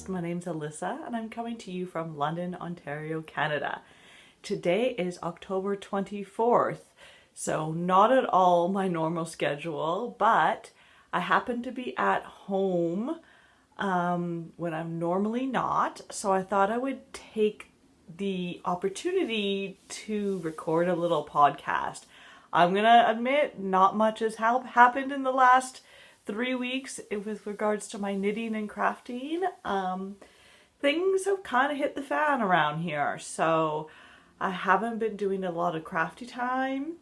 My name's Alyssa and I'm coming to you from London, Ontario, Canada. Today is October 24th, so not at all my normal schedule, but I happen to be at home when I'm normally not, so I thought I would take the opportunity to record a little podcast. I'm gonna admit not much has happened in the last 3 weeks with regards to my knitting and crafting. Things have kind of hit the fan around here, so I haven't been doing a lot of crafty time,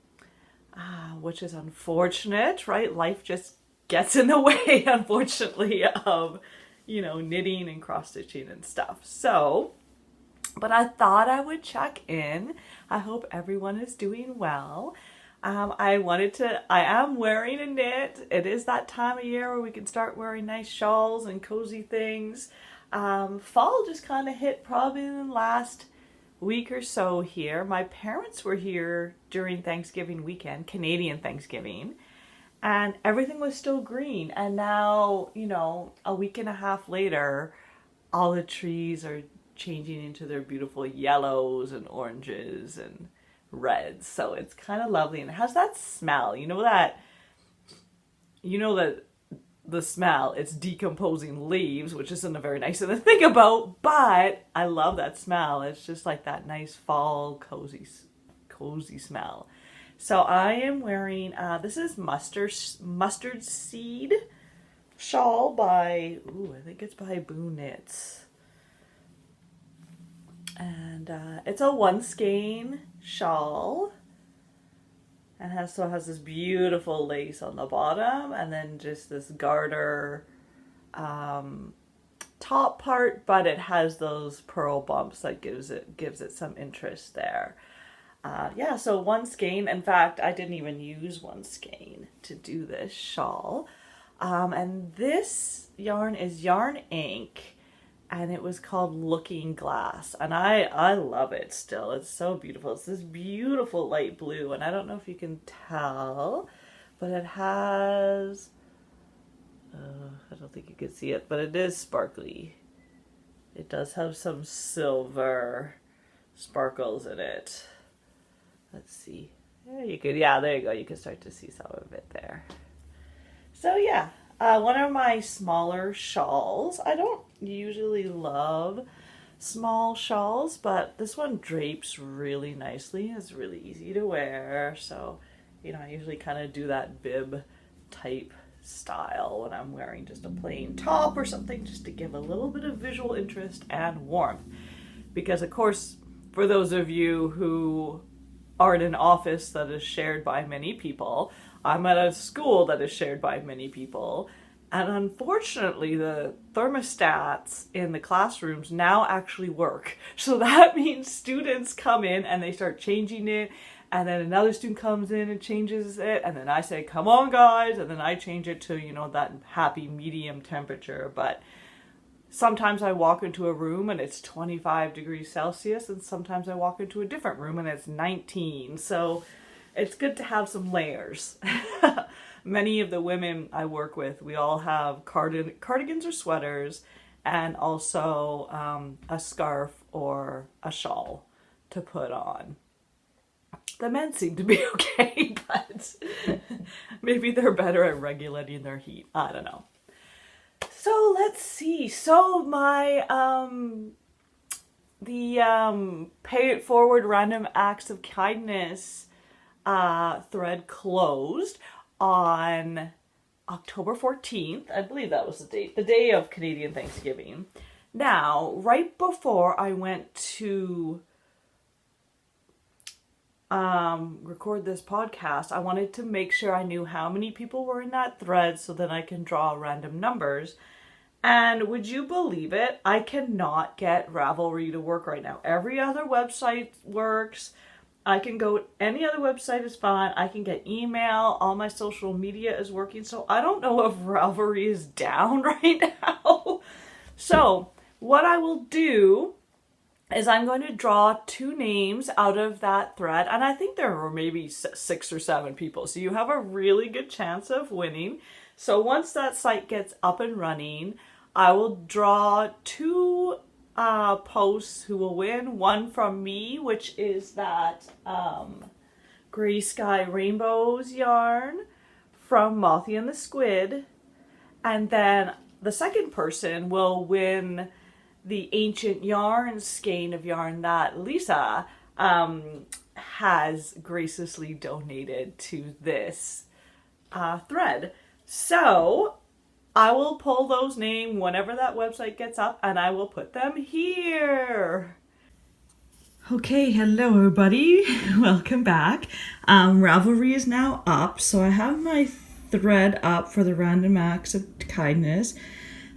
which is unfortunate, right? Life just gets in the way, unfortunately, of, knitting and cross-stitching and stuff. So, but I thought I would check in. I hope everyone is doing well. I am wearing a knit. It is that time of year where we can start wearing nice shawls and cozy things. Fall just kind of hit probably in the last week or so here. My parents were here during Thanksgiving weekend, Canadian Thanksgiving, and everything was still green. And now, a week and a half later, all the trees are changing into their beautiful yellows and oranges and reds. So it's kind of lovely, and it has that smell. That the smell, it's decomposing leaves, which isn't a very nice thing to think about, but I love that smell. It's just like that nice fall cozy smell. So I am wearing this is mustard seed shawl by I think it's by Boo Knits. And it's a one skein shawl, and has this beautiful lace on the bottom, and then just this garter top part, but it has those pearl bumps that gives it some interest there. So one skein. In fact, I didn't even use one skein to do this shawl. And this yarn is Yarn Ink. And it was called Looking Glass. And I love it still. It's so beautiful. It's this beautiful light blue. And I don't know if you can tell, but it has, I don't think you can see it, but it is sparkly. It does have some silver sparkles in it. Let's see. There you go. You can start to see some of it there. So yeah. One of my smaller shawls. I don't usually love small shawls, but this one drapes really nicely. It's really easy to wear. So, I usually kind of do that bib type style when I'm wearing just a plain top or something, just to give a little bit of visual interest and warmth. Because, of course, for those of you who are in an office that is shared by many people, I'm at a school that is shared by many people, and unfortunately the thermostats in the classrooms now actually work. So that means students come in and they start changing it, and then another student comes in and changes it, and then I say, come on guys, and then I change it to, that happy medium temperature. But sometimes I walk into a room and it's 25 degrees Celsius, and sometimes I walk into a different room and it's 19. So it's good to have some layers. Many of the women I work with, we all have cardigans or sweaters, and also a scarf or a shawl to put on. The men seem to be okay, but maybe they're better at regulating their heat. I don't know. So let's see. So my Pay It Forward Random Acts of Kindness thread closed on October 14th. I believe that was the day of Canadian Thanksgiving. Now, right before I went to record this podcast, I wanted to make sure I knew how many people were in that thread so that I can draw random numbers. And would you believe it? I cannot get Ravelry to work right now. Every other website works. I can go, any other website is fine. I can get email. All my social media is working. So I don't know if Ravelry is down right now. So what I will do is I'm going to draw 2 names out of that thread. And I think there were maybe 6 or 7 people. So you have a really good chance of winning. So once that site gets up and running, I will draw two posts who will win. One from me, which is that Gray Sky Rainbows yarn from Mothie and the Squid. And then the second person will win the Ancient Yarn skein of yarn that Lisa has graciously donated to this thread. So I will pull those names whenever that website gets up and I will put them here. Okay, hello everybody. Welcome back. Ravelry is now up, so I have my thread up for the random acts of kindness.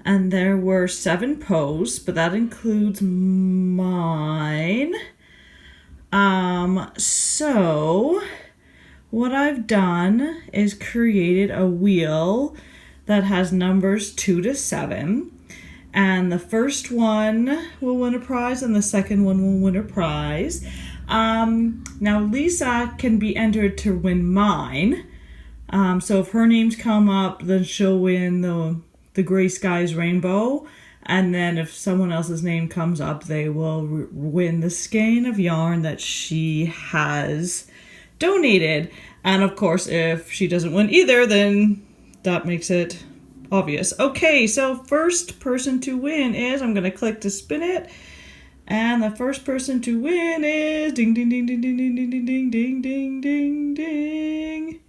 And there were 7 posts, but that includes mine. So what I've done is created a wheel that has numbers 2 to 7. And the first one will win a prize and the second one will win a prize. Now Lisa can be entered to win mine. So if her names come up, then she'll win the Gray Skies Rainbow. And then if someone else's name comes up, they will win the skein of yarn that she has donated. And of course, if she doesn't win either, then that makes it obvious. Okay, so first person to win is, I'm going to click to spin it. And the first person to win is ding, ding, ding, ding, ding, ding, ding, ding, ding, ding, ding, ding.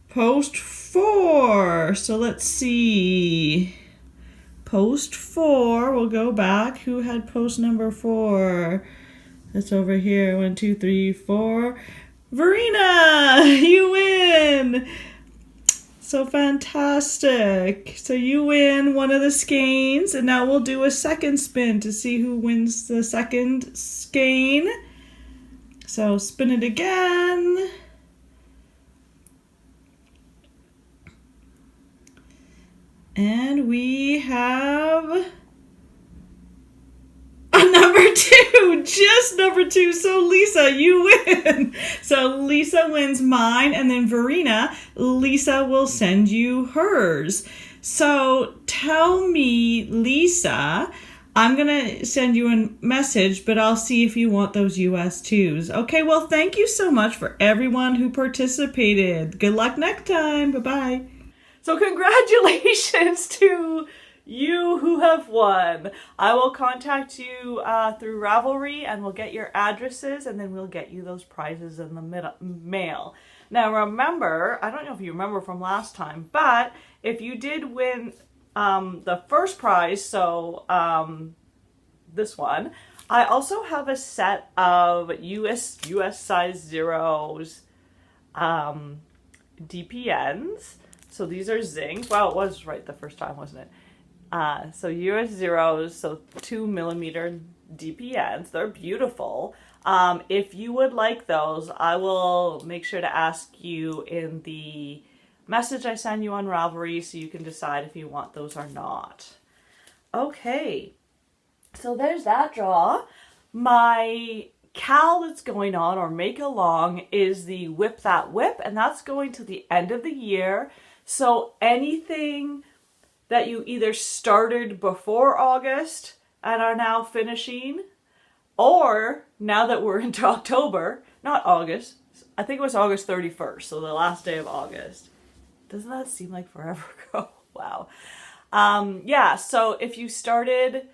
Post 4. So let's see. Post 4. We'll go back. Who had post number 4? That's over here. 1, 2, 3, 4. Verena, you win. So fantastic. So you win one of the skeins, and now we'll do a second spin to see who wins the second skein. So spin it again. And we have a number 2, just number 2. So Lisa, you win. So Lisa wins mine, and then Verena, Lisa will send you hers. So tell me, Lisa, I'm going to send you a message, but I'll see if you want those US 2s. Okay, well, thank you so much for everyone who participated. Good luck next time. Bye-bye. So congratulations to you who have won. I will contact you through Ravelry and we'll get your addresses and then we'll get you those prizes in the mail. Now remember, I don't know if you remember from last time, but if you did win the first prize, so this one, I also have a set of US size zeros DPNs. So these are zinc. Well, it was right the first time, wasn't it? So US zeros, so 2mm DPNs. They're beautiful. If you would like those, I will make sure to ask you in the message I send you on Ravelry so you can decide if you want those or not. Okay, so there's that draw. My cal that's going on, or make along, is the Whip That Whip, and that's going to the end of the year. So anything that you either started before August and are now finishing, or now that we're into October, not August, I think it was August 31st, so the last day of August. Doesn't that seem like forever ago? Wow. Yeah, so if you started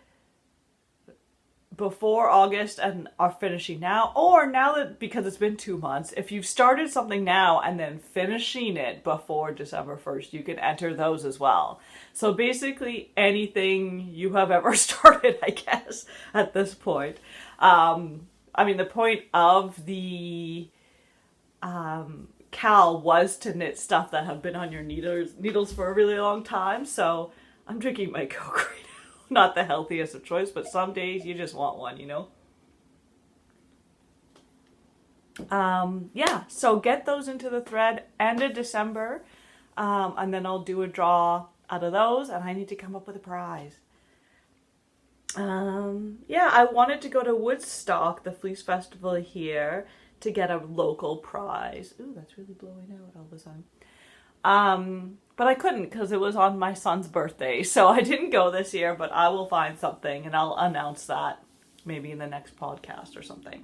before August and are finishing now, or now that, because it's been 2 months, if you've started something now and then finishing it before December 1st, you can enter those as well. So basically anything you have ever started, I guess, at this point. I mean, the point of the cal was to knit stuff that have been on your needles for a really long time. So I'm drinking my Coke right now. Not the healthiest of choice, but some days you just want one, you know? Yeah, so get those into the thread end of December, and then I'll do a draw out of those, and I need to come up with a prize. Yeah, I wanted to go to Woodstock, the Fleece Festival here, to get a local prize. Ooh, that's really blowing out all the time. But I couldn't because it was on my son's birthday. So I didn't go this year, but I will find something and I'll announce that maybe in the next podcast or something.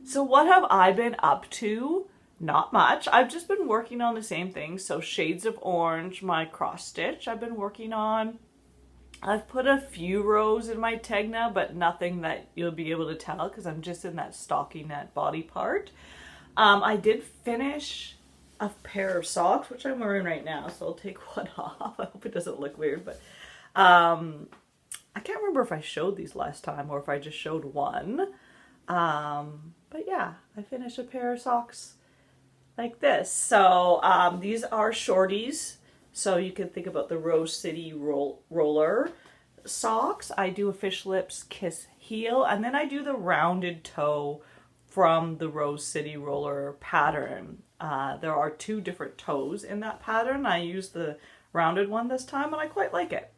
So what have I been up to? Not much. I've just been working on the same thing. So shades of orange, my cross stitch I've been working on. I've put a few rows in my Tegna, but nothing that you'll be able to tell because I'm just in that stockinette body part. I did finish a pair of socks, which I'm wearing right now, so I'll take one off. I hope it doesn't look weird, but I can't remember if I showed these last time or if I just showed one. But yeah, I finished a pair of socks like this. So these are shorties, so you can think about the Rose City roller socks. I do a Fish Lips Kiss heel, and then I do the rounded toe from the Rose City roller pattern. There are 2 different toes in that pattern. I used the rounded one this time and I quite like it.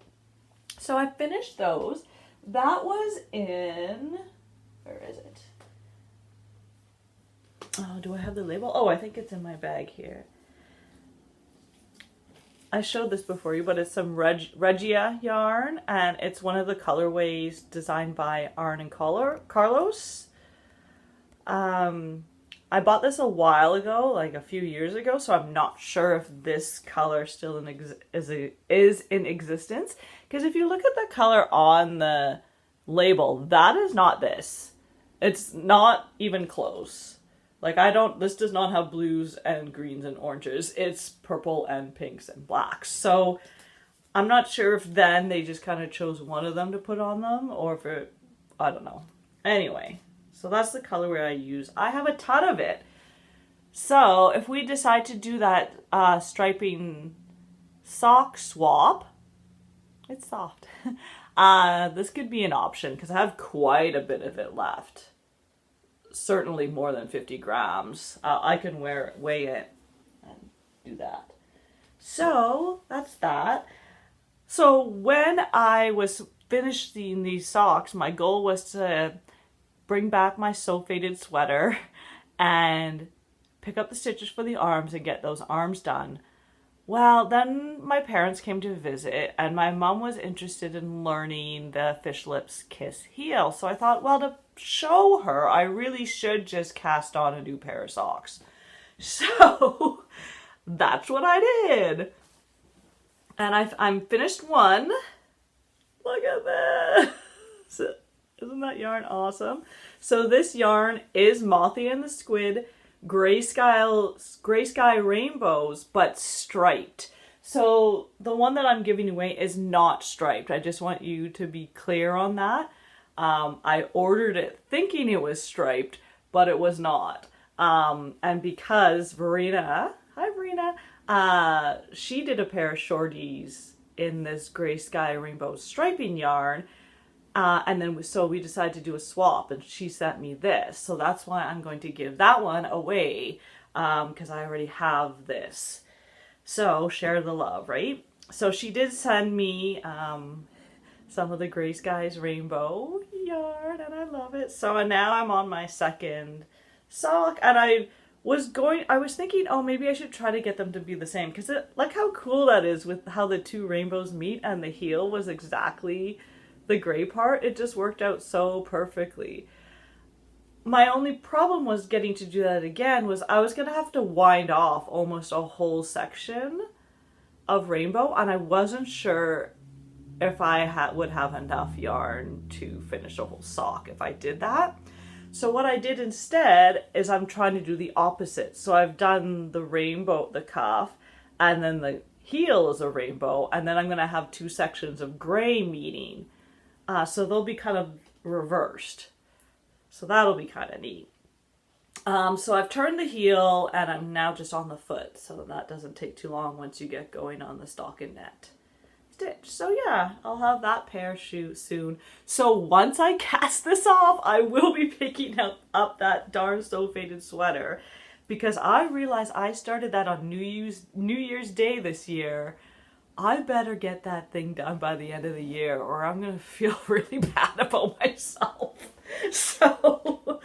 So I finished those. That was in, where is it? Oh, do I have the label? Oh, I think it's in my bag here. I showed this before you, but it's some Regia yarn, and it's one of the colorways designed by Arn and Carlos. I bought this a while ago, like a few years ago, so I'm not sure if this color still is in existence. Because if you look at the color on the label, that is not this. It's not even close. Like this does not have blues and greens and oranges. It's purple and pinks and blacks. So I'm not sure if then they just kind of chose one of them to put on them or if it, I don't know. Anyway, so that's the colorway I use. I have a ton of it. So if we decide to do that striping sock swap, it's soft. This could be an option because I have quite a bit of it left. Certainly more than 50 grams. I can weigh it and do that. So that's that. So when I was finishing these socks, my goal was to bring back my sew-faded sweater and pick up the stitches for the arms and get those arms done. Well, then my parents came to visit and my mom was interested in learning the Fish Lips Kiss heel. So I thought, well, to show her, I really should just cast on a new pair of socks. So that's what I did. And I'm finished one. Look at this. Isn't that yarn awesome? So this yarn is Mothie and the Squid Gray Sky Rainbows, but striped. So the one that I'm giving away is not striped. I just want you to be clear on that. I ordered it thinking it was striped, but it was not. And because Verena, hi Verena, she did a pair of shorties in this Gray Sky Rainbow striping yarn. And then so we decided to do a swap and she sent me this. So that's why I'm going to give that one away because I already have this. So share the love, right? So she did send me some of the Gray Skies Rainbow yarn and I love it. So now I'm on my second sock and I was thinking, oh, maybe I should try to get them to be the same because like how cool that is with how the 2 rainbows meet and the heel was exactly the gray part. It just worked out so perfectly. My only problem was getting to do that again was I was gonna have to wind off almost a whole section of rainbow and I wasn't sure if I would have enough yarn to finish a whole sock if I did that. So what I did instead is I'm trying to do the opposite. So I've done the rainbow, the cuff, and then the heel is a rainbow, and then I'm gonna have 2 sections of gray meeting. So they'll be kind of reversed. So that'll be kind of neat. So I've turned the heel and I'm now just on the foot. So that doesn't take too long once you get going on the stockinette stitch. So yeah, I'll have that pair soon. So once I cast this off, I will be picking up that darn sew-faded sweater because I realized I started that on New Year's Day this year. I better get that thing done by the end of the year or I'm going to feel really bad about myself. So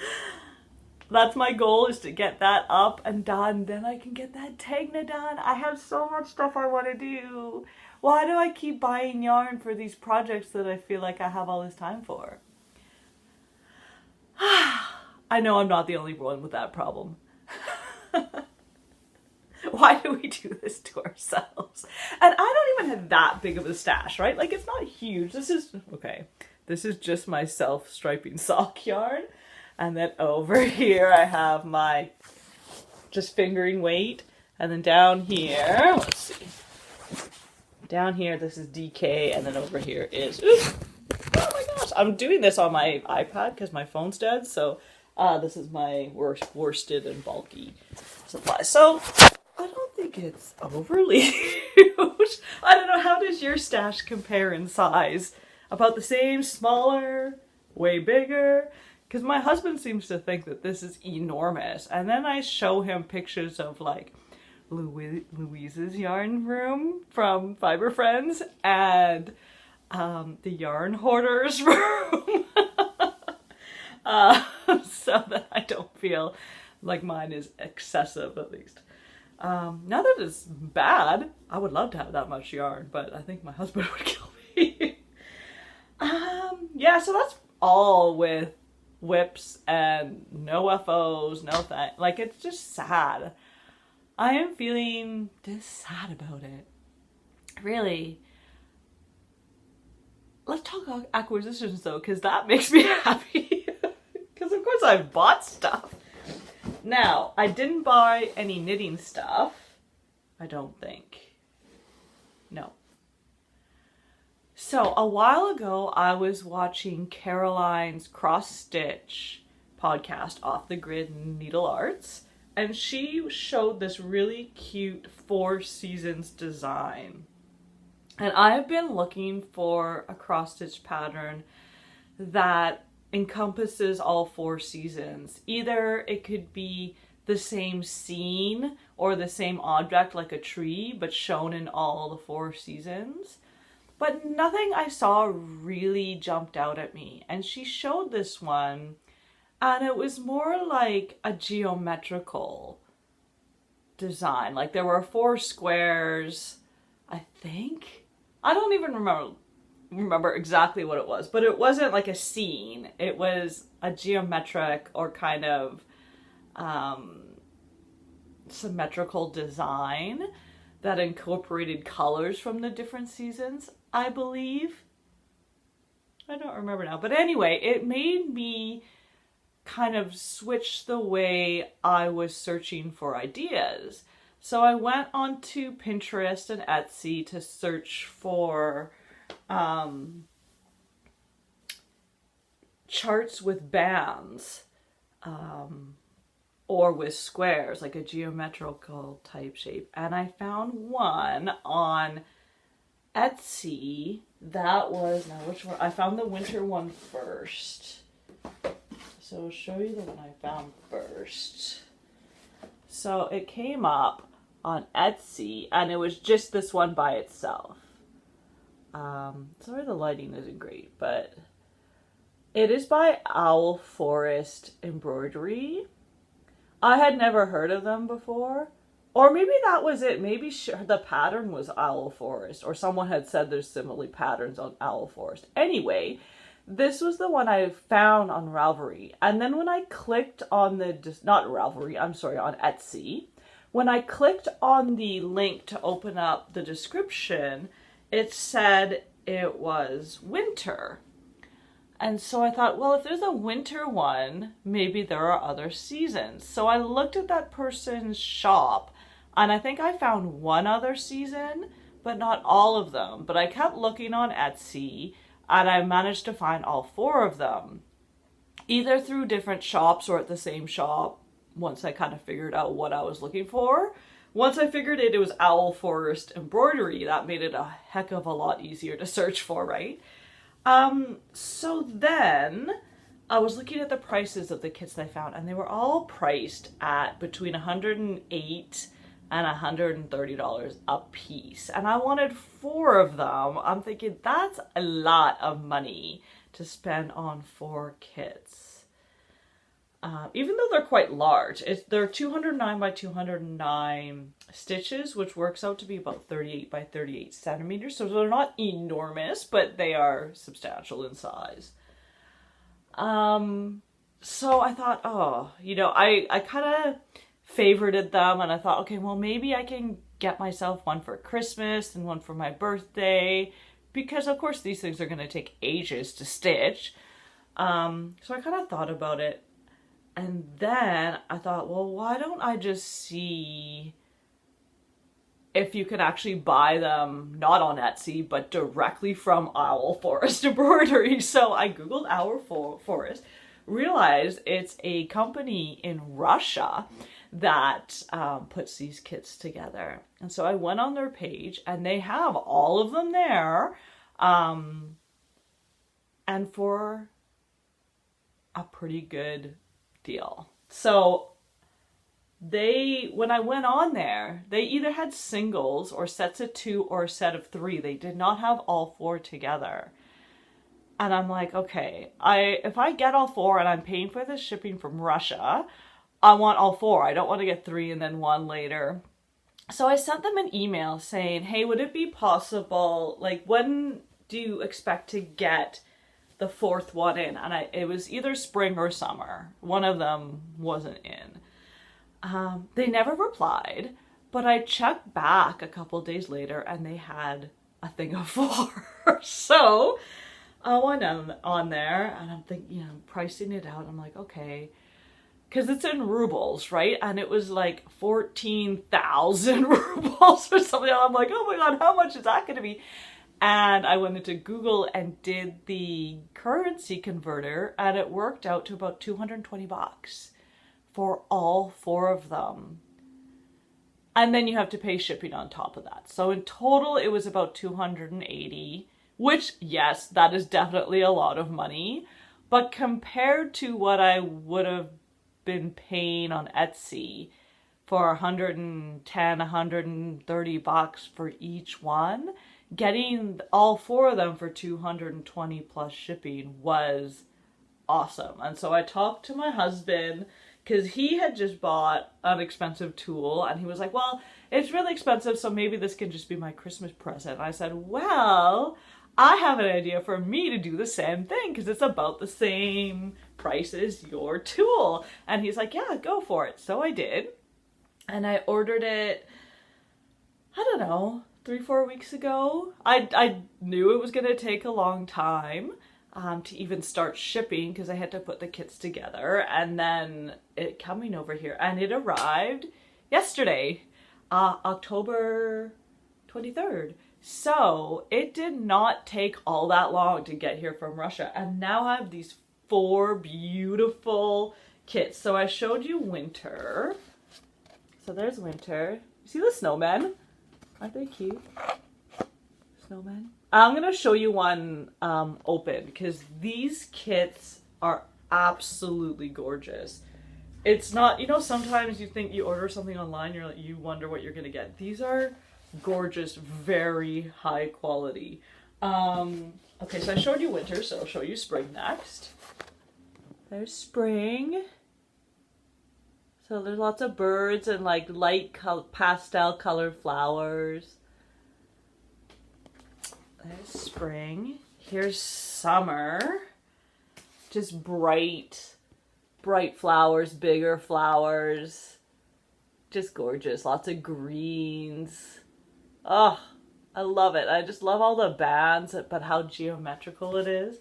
That's my goal, is to get that up and done. Then I can get that Tegna done. I have so much stuff I want to do. Why do I keep buying yarn for these projects that I feel like I have all this time for? I know I'm not the only one with that problem. Why do we do this to ourselves? And I don't even have that big of a stash, right? Like, it's not huge. This is just my self-striping sock yarn. And then over here I have my just fingering weight. And then down here, let's see. Down here, this is DK. And then over here is, oops, oh my gosh. I'm doing this on my iPad because my phone's dead. So this is my worsted and bulky supply. So I don't think it's overly huge. I don't know, how does your stash compare in size? About the same, smaller, way bigger? Because my husband seems to think that this is enormous. And then I show him pictures of like Louise's yarn room from Fiber Friends and the yarn hoarder's room. So that I don't feel like mine is excessive, at least. Not that it's bad. I would love to have that much yarn, but I think my husband would kill me. Yeah, so that's all with whips and no FOs, no thing. Like, it's just sad. I am feeling just sad about it. Really. Let's talk acquisitions though, because that makes me happy. Because of course I've bought stuff. Now, I didn't buy any knitting stuff. I don't think. No. So, a while ago, I was watching Caroline's cross-stitch podcast, Off the Grid Needle Arts, and she showed this really cute 4 seasons design. And I've been looking for a cross-stitch pattern that encompasses all 4 seasons. Either it could be the same scene or the same object, like a tree, but shown in all the 4 seasons. But nothing I saw really jumped out at me. And she showed this one, and it was more like a geometrical design. Like, there were 4 squares, I think. I don't even remember exactly what it was, but it wasn't like a scene. It was a geometric or kind of symmetrical design that incorporated colors from the different seasons, I believe. I don't remember now. But anyway, it made me kind of switch the way I was searching for ideas. So I went onto Pinterest and Etsy to search for charts with bands, or with squares, like a geometrical type shape. And I found one on Etsy that was, now which one? I found the winter one first. So I'll show you the one I found first. So it came up on Etsy, and it was just this one by itself. Sorry the lighting isn't great, but it is by Owl Forest Embroidery. I had never heard of them before. Or maybe that was it. Maybe the pattern was Owl Forest, or someone had said there's similar patterns on Owl Forest. Anyway, this was the one I found on Ravelry. And then when I clicked on not Ravelry, I'm sorry, on Etsy. When I clicked on the link to open up the description, it said it was winter. And so I thought, well, if there's a winter one, maybe there are other seasons. So I looked at that person's shop, and I think I found one other season, but not all of them. But I kept looking on Etsy, and I managed to find all 4 of them, either through different shops or at the same shop, once I kind of figured out what I was looking for. Once I figured it was Owl Forest Embroidery, that made it a heck of a lot easier to search for, right? So then I was looking at the prices of the kits that I found, and they were all priced at between $108 and $130 a piece. And I wanted 4 of them. I'm thinking that's a lot of money to spend on 4 kits. even though they're quite large. They're 209 by 209 stitches, which works out to be about 38 by 38 centimeters. So they're not enormous, but they are substantial in size. So I thought, oh, I kind of favorited them, and I thought, okay, well, maybe I can get myself one for Christmas and one for my birthday, because of course these things are going to take ages to stitch. So I kind of thought about it, and then I thought, well, why don't I just see if you can actually buy them, not on Etsy, but directly from Owl Forest Embroidery. So I Googled Owl Forest, realized it's a company in Russia that puts these kits together. And so I went on their page, and they have all of them there, and for a pretty good deal. So when I went on there, they either had singles or sets of 2 or a set of 3. They did not have all 4 together. And I'm like, okay, if I get all 4 and I'm paying for the shipping from Russia, I want all 4. I don't want to get 3 and then 1 later. So I sent them an email saying, hey, would it be possible, like, when do you expect to get the 4th one in? And it was either spring or summer. One of them wasn't in. They never replied, but I checked back a couple days later and they had a thing of 4. So I went on there, and I'm thinking, pricing it out. I'm like, okay, because it's in rubles, right? And it was like 14,000 rubles or something. I'm like, oh my God, how much is that going to be? And I went into Google and did the currency converter, and it worked out to about $220 for all 4 of them. And then you have to pay shipping on top of that. So in total, it was about $280, which, yes, that is definitely a lot of money. But compared to what I would have been paying on Etsy for $110, $130 for each one, getting all 4 of them for $220 plus shipping was awesome. And so I talked to my husband, because he had just bought an expensive tool, and he was like, well, it's really expensive, so maybe this can just be my Christmas present. And I said, well, I have an idea for me to do the same thing, because it's about the same price as your tool. And he's like, yeah, go for it. So I did. And I ordered it, I don't know, 3-4 weeks ago. I knew it was going to take a long time to even start shipping, because I had to put the kits together, and then it coming over here. And it arrived yesterday, October 23rd. So it did not take all that long to get here from Russia. And now I have these 4 beautiful kits. So I showed you winter. So there's winter. You see the snowmen? Aren't they cute? Snowmen. I'm going to show you one open, because these kits are absolutely gorgeous. It's not, sometimes you think you order something online, you wonder what you're going to get. These are gorgeous, very high quality. Okay, so I showed you winter, so I'll show you spring next. There's spring. So there's lots of birds and like light pastel colored flowers. There's spring. Here's summer. Just bright flowers, bigger flowers. Just gorgeous. Lots of greens. Oh, I love it. I just love all the bands, but how geometrical it is.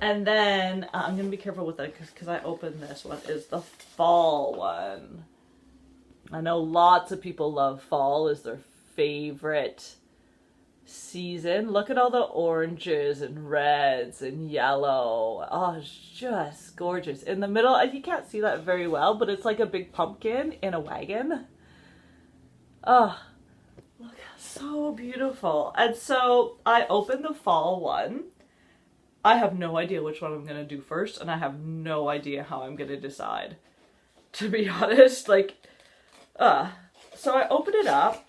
And then I'm going to be careful with that because I opened this one, is the fall one. I know lots of people love fall, is their favorite season. Look at all the oranges and reds and yellow. Oh, it's just gorgeous. In the middle, you can't see that very well, but it's like a big pumpkin in a wagon. Oh, look, so beautiful. And so I opened the fall one. I have no idea which one I'm going to do first, and I have no idea how I'm going to decide, to be honest. So I opened it up,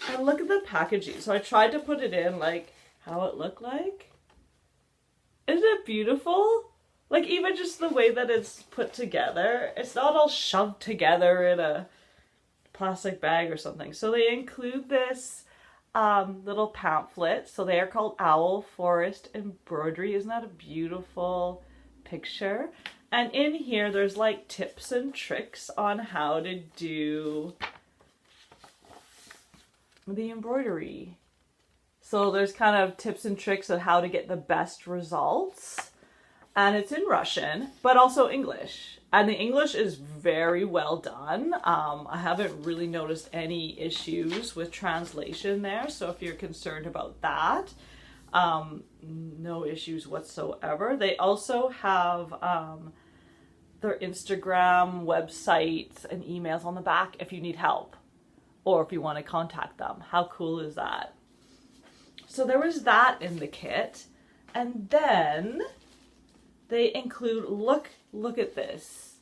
and look at the packaging. So I tried to put it in, like, how it looked like. Isn't it beautiful? Like even just the way that it's put together, it's not all shoved together in a plastic bag or something. So they include this little pamphlet. So they are called Owl Forest Embroidery. Isn't that a beautiful picture? And in here, there's like tips and tricks on how to do the embroidery. So there's kind of tips and tricks on how to get the best results. And it's in Russian, but also English. And the English is very well done. I haven't really noticed any issues with translation there. So if you're concerned about that, no issues whatsoever. They also have their Instagram, websites, and emails on the back if you need help or if you want to contact them. How cool is that? So there was that in the kit. And then they include, look at this.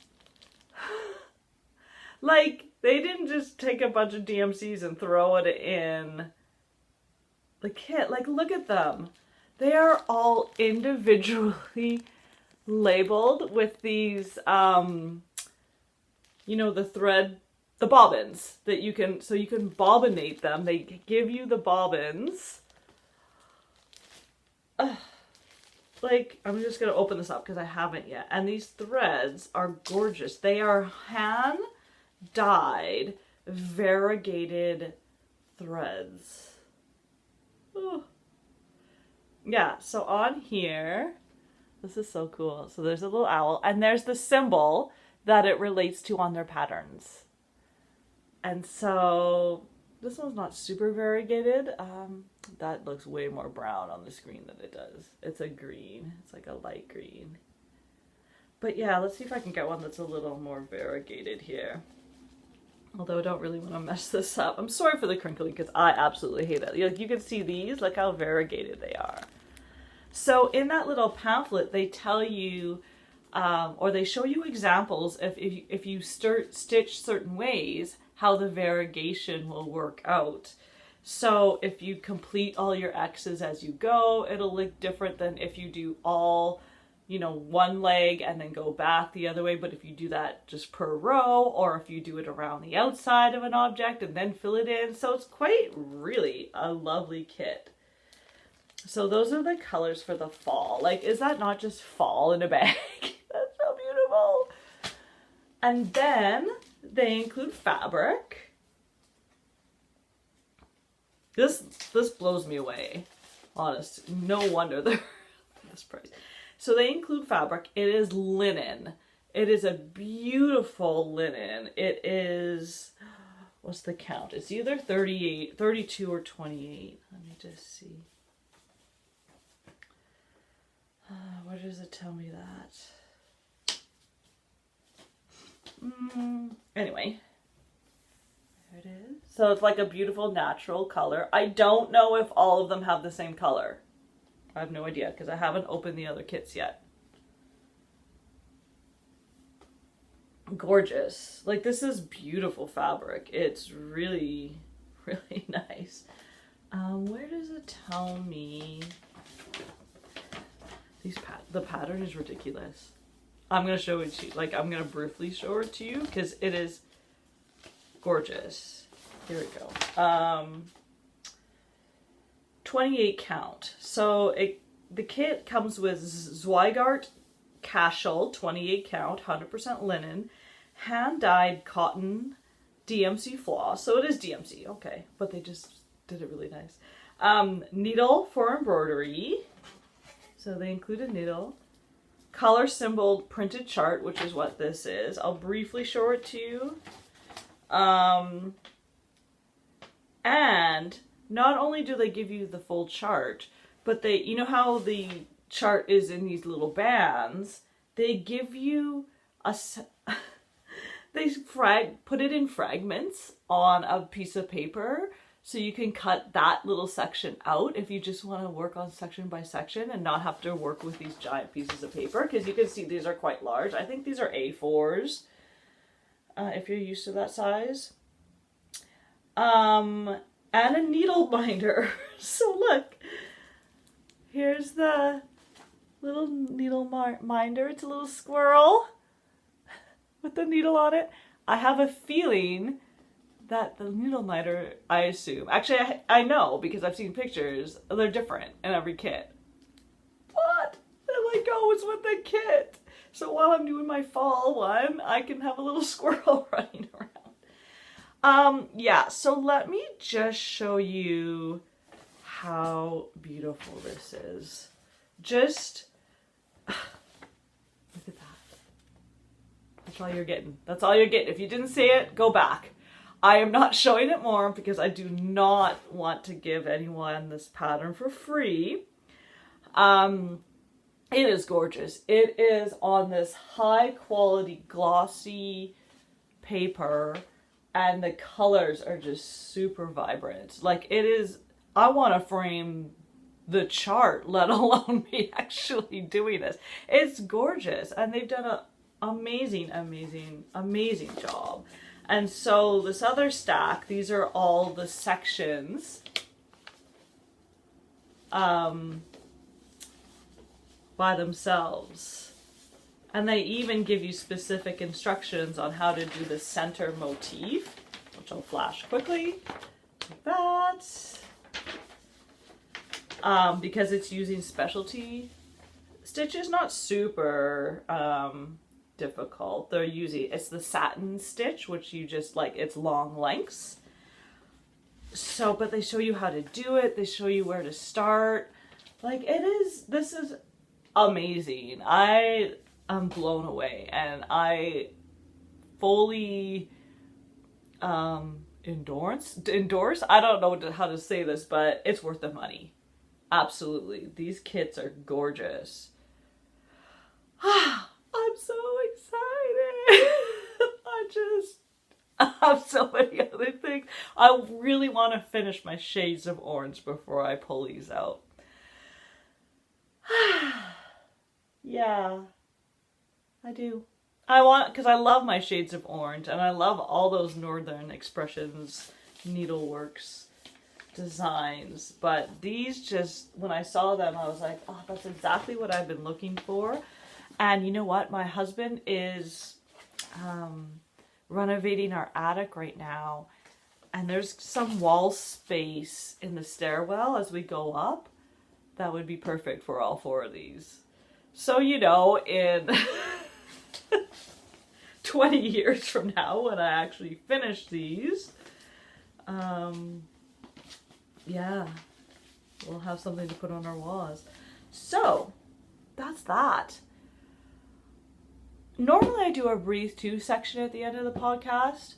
Like, they didn't just take a bunch of DMCs and throw it in the kit. Like, look at them. They are all individually labeled with these, you know, the bobbins that you can, so you can bobbinate them. They give you the bobbins. Like, I'm just going to open this up because I haven't yet. And these threads are gorgeous. They are hand-dyed, variegated threads. Oh. Yeah, so on here, this is so cool. So there's a little owl, and there's the symbol that it relates to on their patterns. And so this one's not super variegated. That looks way more brown on the screen than it does. It's a green. It's like a light green. But yeah, let's see if I can get one that's a little more variegated here. Although I don't really want to mess this up. I'm sorry for the crinkling because I absolutely hate it. Like, you can see these, look how variegated they are. So in that little pamphlet, they tell you, or they show you examples if you stitch certain ways, how the variegation will work out. So if you complete all your X's as you go, it'll look different than if you do all, you know, one leg and then go back the other way. But if you do that just per row, or if you do it around the outside of an object and then fill it in. So it's quite really a lovely kit. So those are the colors for the fall. Like, is that not just fall in a bag? That's so beautiful. And then they include fabric. This blows me away. Honest. No wonder they're this price. So they include fabric. It is linen. It is a beautiful linen. It is, what's the count? It's either 38, 32 or 28. Let me just see. Where does it tell me that? Anyway, there it is. So it's like a beautiful natural color. I don't know if all of them have the same color. I have no idea because I haven't opened the other kits yet. Gorgeous. Like, this is beautiful fabric. It's really, really nice. Where does it tell me? The pattern is ridiculous. I'm going to show it to you. Like, I'm going to briefly show it to you because it is gorgeous. Here we go. 28 count. So the kit comes with Zweigart Cashel, 28 count, 100% linen, hand-dyed cotton DMC floss. So it is DMC, okay. But they just did it really nice. Needle for embroidery. So they include a needle. Color symbol printed chart, which is what this is. I'll briefly show it to you. And not only do they give you the full chart, but they, you know how the chart is in these little bands? They give you they put it in fragments on a piece of paper. So you can cut that little section out if you just want to work on section by section and not have to work with these giant pieces of paper. Because you can see these are quite large. I think these are A4s, if you're used to that size. And a needle binder. So look, here's the little needle minder. It's a little squirrel with the needle on it. I have a feeling that the needle minder, I assume, actually I know because I've seen pictures, they're different in every kit. But they're like, oh, it's with the kit. So while I'm doing my fall one, I can have a little squirrel running around. Yeah, so let me just show you how beautiful this is. Just look at that. That's all you're getting. That's all you're getting. If you didn't see it, go back. I am not showing it more because I do not want to give anyone this pattern for free. It is gorgeous. It is on this high quality glossy paper and the colors are just super vibrant. Like it is, I want to frame the chart, let alone me actually doing this. It's gorgeous and they've done an amazing job. And so this other stack, these are all the sections by themselves. And they even give you specific instructions on how to do the center motif, which I'll flash quickly, like that. Because it's using specialty stitches, not super difficult. They're using, it's the satin stitch, which you just like, it's long lengths. So, but they show you how to do it. They show you where to start. Like it is, this is amazing. I am blown away and I fully endorse. I don't know how to say this, but it's worth the money. Absolutely. These kits are gorgeous. I'm so excited. I have so many other things. I really want to finish my shades of orange before I pull these out. Yeah, I do. I want, because I love my shades of orange and I love all those Northern Expressions needleworks designs, but these just, when I saw them, I was like, oh, that's exactly what I've been looking for. And you know what? My husband is renovating our attic right now, and there's some wall space in the stairwell as we go up that would be perfect for all four of these. So, you know, in 20 years from now, when I actually finish these, yeah, we'll have something to put on our walls. So, that's that. Normally I do a Breathe 2 section at the end of the podcast,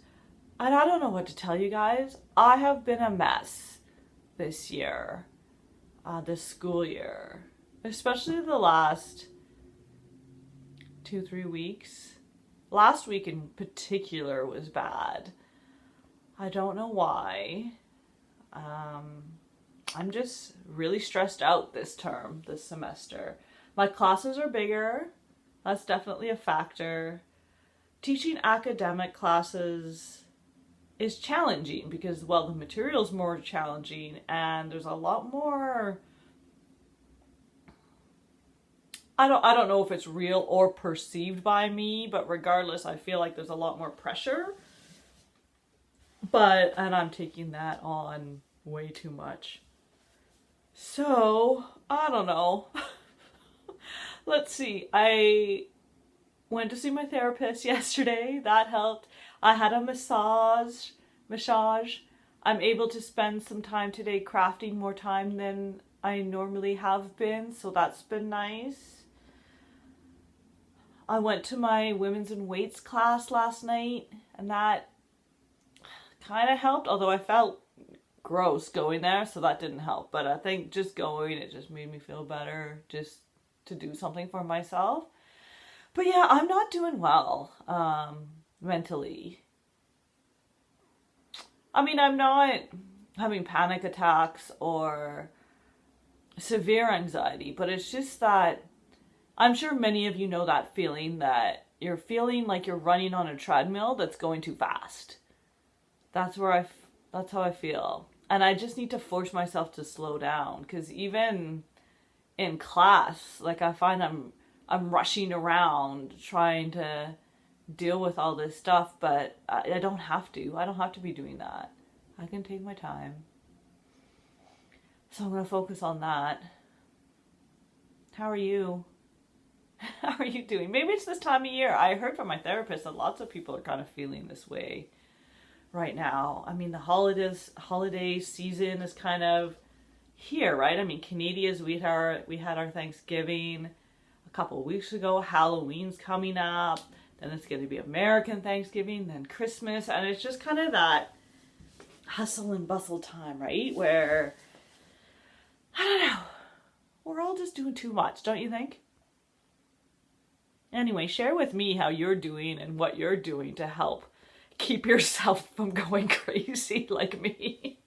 and I don't know what to tell you guys. I have been a mess this year, this school year, especially the last 2-3 weeks. Last week in particular was bad. I don't know why. I'm just really stressed out this semester. My classes are bigger. That's definitely a factor. Teaching academic classes is challenging because, well, the material's more challenging and there's a lot more, I don't know if it's real or perceived by me, but regardless, I feel like there's a lot more pressure. And I'm taking that on way too much. So, I don't know. Let's see. I went to see my therapist yesterday. That helped. I had a massage. I'm able to spend some time today crafting, more time than I normally have been, so that's been nice. I went to my women's and weights class last night, and that kind of helped, although I felt gross going there, so that didn't help. But I think just going, it just made me feel better, just to do something for myself. But yeah, I'm not doing well mentally. I mean, I'm not having panic attacks or severe anxiety, but it's just that I'm sure many of you know that feeling, that you're feeling like you're running on a treadmill that's going too fast. That's how I feel. And I just need to force myself to slow down, because even in class. Like I find I'm rushing around trying to deal with all this stuff, but I don't have to. I don't have to be doing that. I can take my time. So I'm going to focus on that. How are you? How are you doing? Maybe it's this time of year. I heard from my therapist that lots of people are kind of feeling this way right now. I mean, the holiday season is kind of here, right? I mean, Canadians, we had our Thanksgiving a couple of weeks ago. Halloween's coming up. Then it's going to be American Thanksgiving, then Christmas. And it's just kind of that hustle and bustle time, right? Where, I don't know, we're all just doing too much, don't you think? Anyway, share with me how you're doing and what you're doing to help keep yourself from going crazy like me.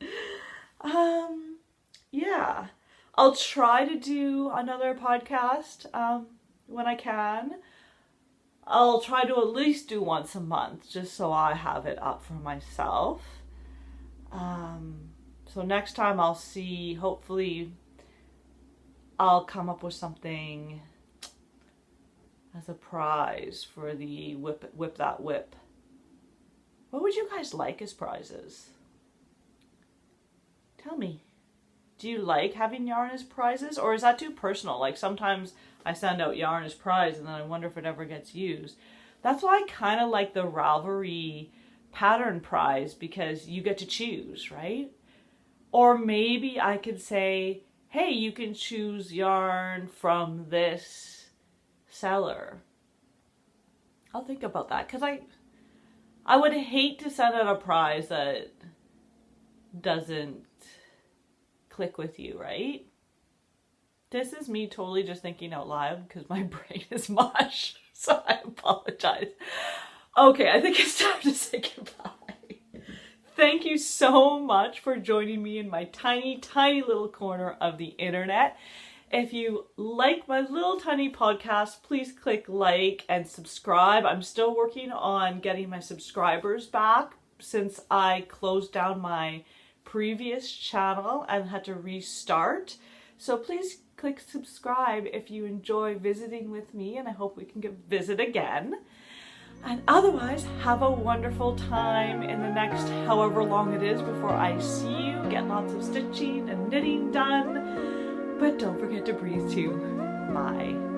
Yeah, I'll try to do another podcast when I can. I'll try to at least do once a month just so I have it up for myself. So next time I'll see, hopefully I'll come up with something as a prize for the whip that whip. What would you guys like as prizes? Tell me. Do you like having yarn as prizes, or is that too personal? Like sometimes I send out yarn as prize and then I wonder if it ever gets used. That's why I kind of like the Ravelry pattern prize, because you get to choose, right? Or maybe I could say, hey, you can choose yarn from this seller. I'll think about that, because I would hate to send out a prize that doesn't click with you, right? This is me totally just thinking out loud because my brain is mush, so I apologize. Okay, I think it's time to say goodbye. Thank you so much for joining me in my tiny, tiny little corner of the internet. If you like my little tiny podcast, please click like and subscribe. I'm still working on getting my subscribers back since I closed down my previous channel and had to restart. So please click subscribe if you enjoy visiting with me, and I hope we can visit again. And otherwise, have a wonderful time in the next however long it is before I see you. Get lots of stitching and knitting done. But don't forget to breathe too. Bye.